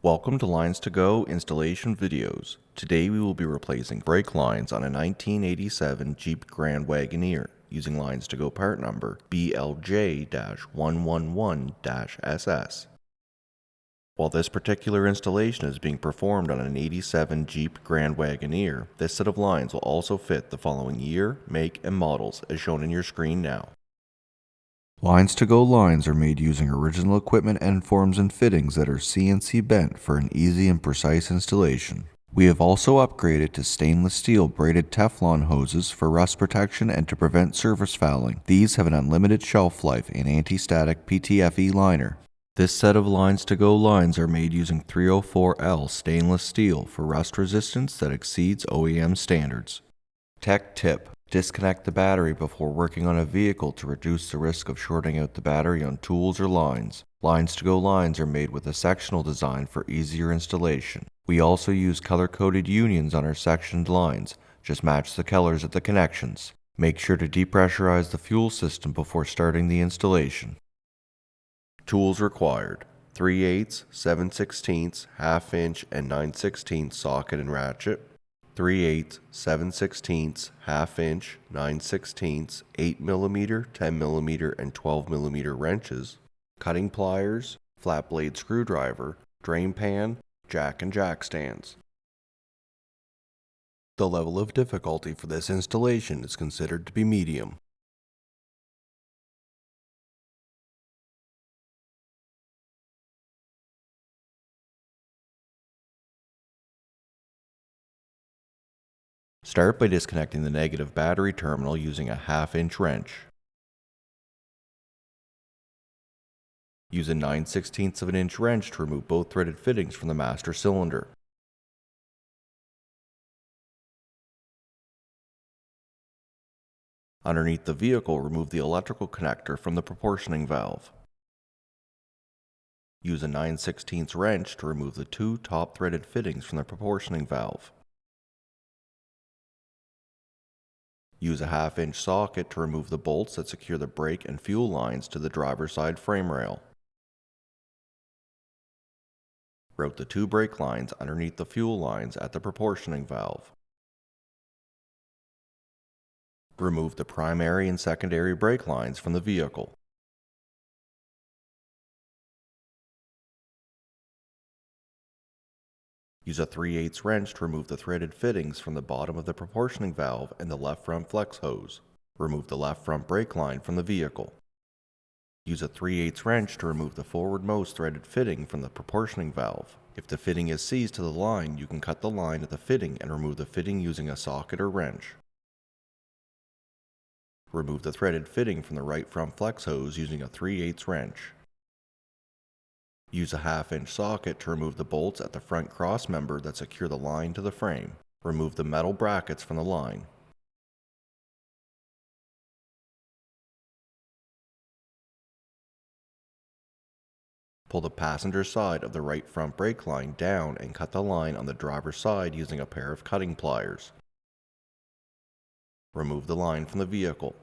Welcome to LinesToGo installation videos. Today we will be replacing brake lines on a 1987 Jeep Grand Wagoneer using LinesToGo part number BLJ-111-SS. While this particular installation is being performed on an 87 Jeep Grand Wagoneer, this set of lines will also fit the following year, make, and models as shown in your screen now. LinesToGo lines are made using original equipment end forms and fittings that are CNC bent for an easy and precise installation. We have also upgraded to stainless steel braided Teflon hoses for rust protection and to prevent surface fouling. These have an unlimited shelf life and anti-static PTFE liner. This set of LinesToGo lines are made using 304L stainless steel for rust resistance that exceeds OEM standards. Tech tip: disconnect the battery before working on a vehicle to reduce the risk of shorting out the battery on tools or lines. LinesToGo lines are made with a sectional design for easier installation. We also use color-coded unions on our sectioned lines. Just match the colors at the connections. Make sure to depressurize the fuel system before starting the installation. Tools required: 3/8, 7/16, 1/2 inch, and 9/16 socket and ratchet. 3/8, 7/16, 1/2 inch, 9/16, 8mm, 10mm, and 12mm wrenches, cutting pliers, flat blade screwdriver, drain pan, jack and jack stands. The level of difficulty for this installation is considered to be medium. Start by disconnecting the negative battery terminal using a 1/2 inch wrench. Use a 9/16 of an inch wrench to remove both threaded fittings from the master cylinder. Underneath the vehicle, remove the electrical connector from the proportioning valve. Use a 9/16 wrench to remove the two top threaded fittings from the proportioning valve. Use a 1/2 inch socket to remove the bolts that secure the brake and fuel lines to the driver's side frame rail. Route the two brake lines underneath the fuel lines at the proportioning valve. Remove the primary and secondary brake lines from the vehicle. Use a 3/8 wrench to remove the threaded fittings from the bottom of the proportioning valve and the left front flex hose. Remove the left front brake line from the vehicle. Use a 3/8 wrench to remove the forwardmost threaded fitting from the proportioning valve. If the fitting is seized to the line, you can cut the line at the fitting and remove the fitting using a socket or wrench. Remove the threaded fitting from the right front flex hose using a 3/8 wrench. Use a 1/2 inch socket to remove the bolts at the front cross member that secure the line to the frame. Remove the metal brackets from the line. Pull the passenger side of the right front brake line down and cut the line on the driver's side using a pair of cutting pliers. Remove the line from the vehicle.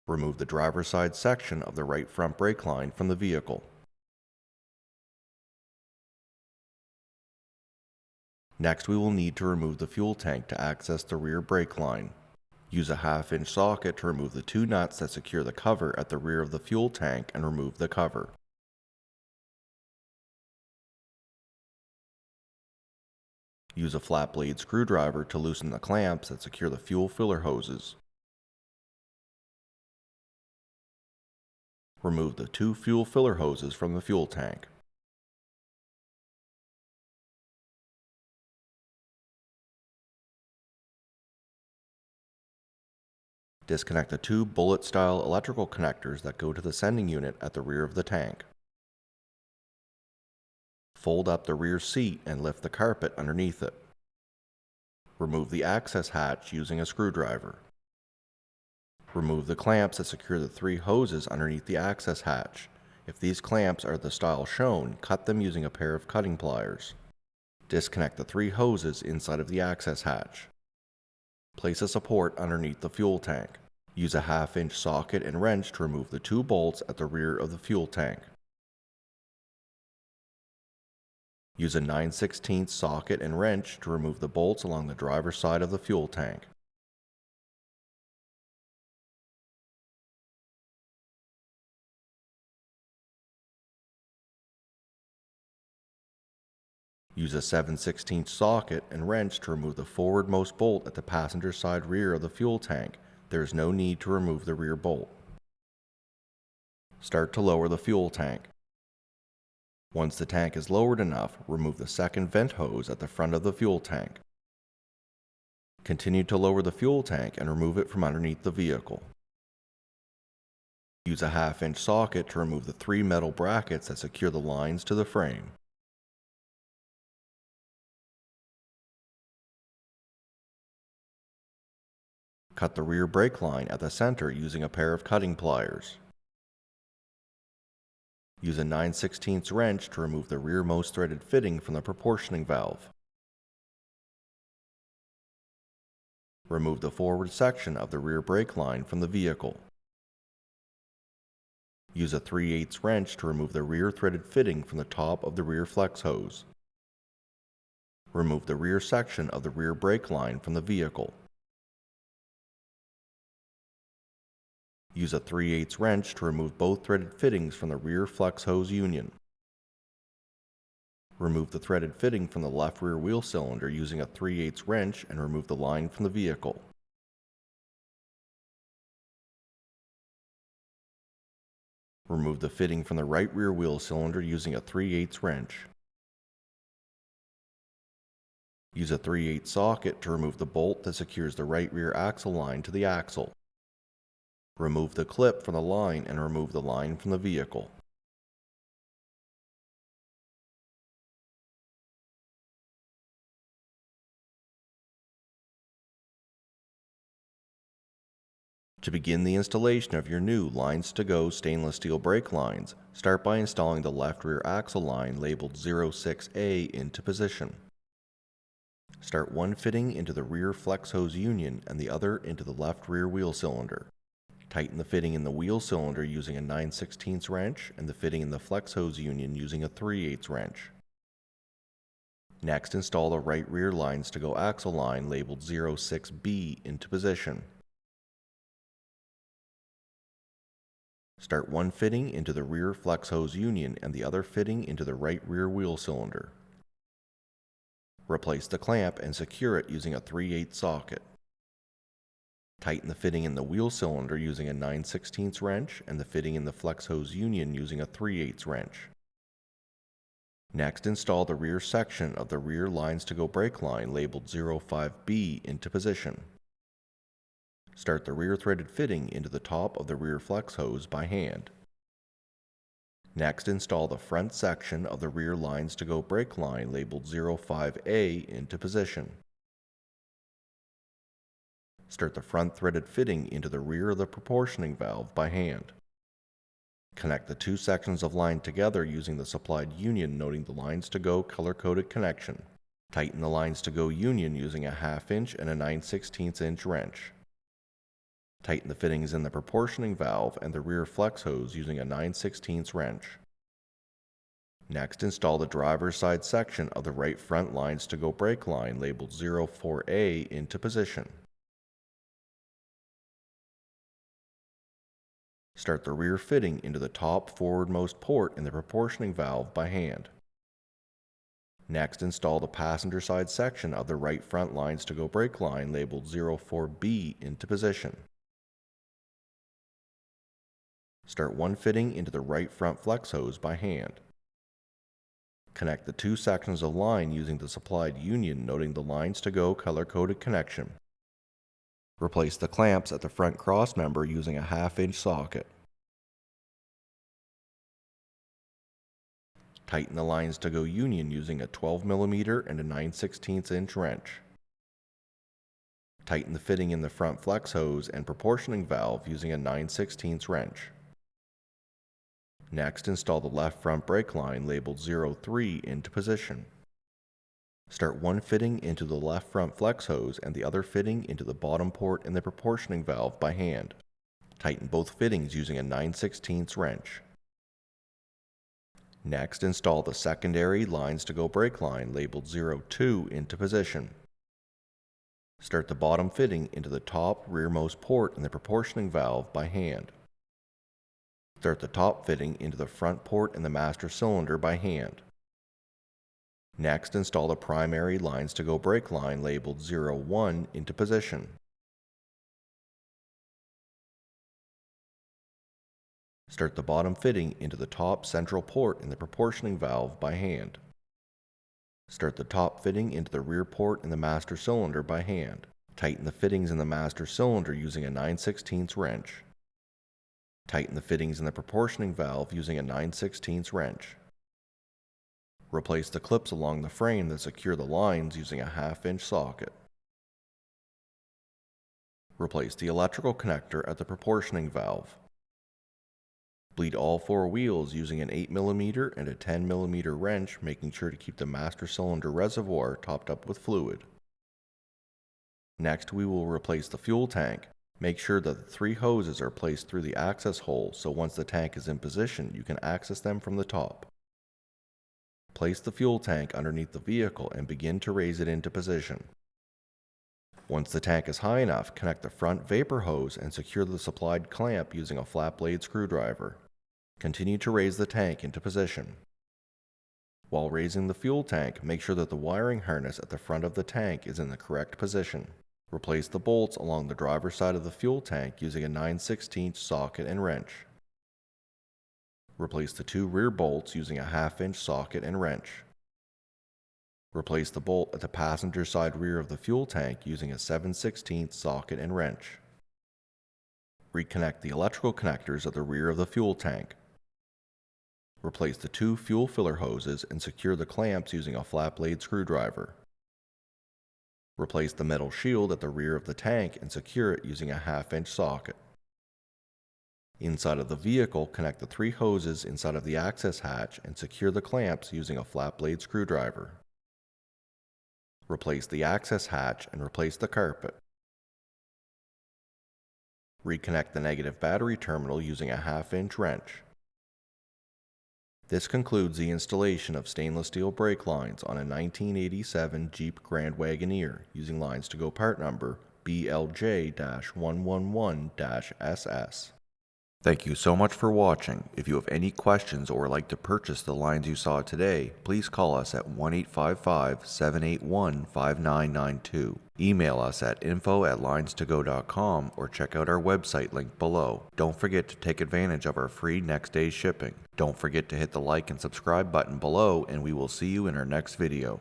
Remove the driver's side section of the right front brake line from the vehicle. Next, we will need to remove the fuel tank to access the rear brake line. Use a 1/2 inch socket to remove the two nuts that secure the cover at the rear of the fuel tank and remove the cover. Use a flat blade screwdriver to loosen the clamps that secure the fuel filler hoses. Remove the two fuel filler hoses from the fuel tank. Disconnect the two bullet-style electrical connectors that go to the sending unit at the rear of the tank. Fold up the rear seat and lift the carpet underneath it. Remove the access hatch using a screwdriver. Remove the clamps that secure the three hoses underneath the access hatch. If these clamps are the style shown, cut them using a pair of cutting pliers. Disconnect the three hoses inside of the access hatch. Place a support underneath the fuel tank. Use a 1/2 inch socket and wrench to remove the two bolts at the rear of the fuel tank. Use a 9/16 socket and wrench to remove the bolts along the driver's side of the fuel tank. Use a 7/16 socket and wrench to remove the forwardmost bolt at the passenger side rear of the fuel tank. There is no need to remove the rear bolt. Start to lower the fuel tank. Once the tank is lowered enough, remove the second vent hose at the front of the fuel tank. Continue to lower the fuel tank and remove it from underneath the vehicle. Use a 1/2-inch socket to remove the 3 metal brackets that secure the lines to the frame. Cut the rear brake line at the center using a pair of cutting pliers. Use a 9/16 wrench to remove the rearmost threaded fitting from the proportioning valve. Remove the forward section of the rear brake line from the vehicle. Use a 3/8 wrench to remove the rear threaded fitting from the top of the rear flex hose. Remove the rear section of the rear brake line from the vehicle. Use a 3/8 wrench to remove both threaded fittings from the rear flex hose union. Remove the threaded fitting from the left rear wheel cylinder using a 3/8 wrench and remove the line from the vehicle. Remove the fitting from the right rear wheel cylinder using a 3/8 wrench. Use a 3/8 socket to remove the bolt that secures the right rear axle line to the axle. Remove the clip from the line and remove the line from the vehicle. To begin the installation of your new LinesToGo stainless steel brake lines, start by installing the left rear axle line labeled 06A into position. Start one fitting into the rear flex hose union and the other into the left rear wheel cylinder. Tighten the fitting in the wheel cylinder using a 9/16 wrench and the fitting in the flex hose union using a 3/8 wrench. Next, install the right rear LinesToGo axle line labeled 06B into position. Start one fitting into the rear flex hose union and the other fitting into the right rear wheel cylinder. Replace the clamp and secure it using a 3/8 socket. Tighten the fitting in the wheel cylinder using a 9/16 wrench and the fitting in the flex hose union using a 3/8 wrench. Next, install the rear section of the rear LinesToGo brake line labeled 05B into position. Start the rear threaded fitting into the top of the rear flex hose by hand. Next, install the front section of the rear LinesToGo brake line labeled 05A into position. Start the front threaded fitting into the rear of the proportioning valve by hand. Connect the two sections of line together using the supplied union noting the LinesToGo color-coded connection. Tighten the LinesToGo union using a 1/2-inch and a 9/16 wrench. Tighten the fittings in the proportioning valve and the rear flex hose using a 9/16 wrench. Next, install the driver's side section of the right front LinesToGo brake line labeled 04A into position. Start the rear fitting into the top forwardmost port in the proportioning valve by hand. Next, install the passenger side section of the right front LinesToGo brake line labeled 04B into position. Start one fitting into the right front flex hose by hand. Connect the two sections of line using the supplied union noting the LinesToGo color-coded connection. Replace the clamps at the front cross member using a 1/2-inch socket. Tighten the LinesToGo union using a 12mm and a 9/16 wrench. Tighten the fitting in the front flex hose and proportioning valve using a 9/16 wrench. Next, install the left front brake line labeled 03 into position. Start one fitting into the left front flex hose and the other fitting into the bottom port in the proportioning valve by hand. Tighten both fittings using a 9/16 wrench. Next, install the secondary LinesToGo brake line labeled 02 into position. Start the bottom fitting into the top rearmost port in the proportioning valve by hand. Start the top fitting into the front port in the master cylinder by hand. Next, install the primary LinesToGo brake line labeled 01 into position. Start the bottom fitting into the top central port in the proportioning valve by hand. Start the top fitting into the rear port in the master cylinder by hand. Tighten the fittings in the master cylinder using a 9/16 wrench. Tighten the fittings in the proportioning valve using a 9/16 wrench. Replace the clips along the frame that secure the lines using a 1/2-inch socket. Replace the electrical connector at the proportioning valve. Bleed all 4 wheels using an 8mm and a 10mm wrench, making sure to keep the master cylinder reservoir topped up with fluid. Next, we will replace the fuel tank. Make sure that the 3 hoses are placed through the access hole so once the tank is in position, you can access them from the top. Place the fuel tank underneath the vehicle and begin to raise it into position. Once the tank is high enough, connect the front vapor hose and secure the supplied clamp using a flat blade screwdriver. Continue to raise the tank into position. While raising the fuel tank, make sure that the wiring harness at the front of the tank is in the correct position. Replace the bolts along the driver's side of the fuel tank using a 9/16 socket and wrench. Replace the 2 rear bolts using a 1/2-inch socket and wrench. Replace the bolt at the passenger side rear of the fuel tank using a 7/16 socket and wrench. Reconnect the electrical connectors at the rear of the fuel tank. Replace the 2 fuel filler hoses and secure the clamps using a flat blade screwdriver. Replace the metal shield at the rear of the tank and secure it using a 1/2-inch socket. Inside of the vehicle, connect the 3 hoses inside of the access hatch and secure the clamps using a flat blade screwdriver. Replace the access hatch and replace the carpet. Reconnect the negative battery terminal using a 1/2-inch wrench. This concludes the installation of stainless steel brake lines on a 1987 Jeep Grand Wagoneer using LinesToGo part number BLJ-111-SS. Thank you so much for watching. If you have any questions or would like to purchase the lines you saw today, please call us at 1-855-781-5992. Email us at info@linestogo.com or check out our website link below. Don't forget to take advantage of our free next day shipping. Don't forget to hit the like and subscribe button below, and we will see you in our next video.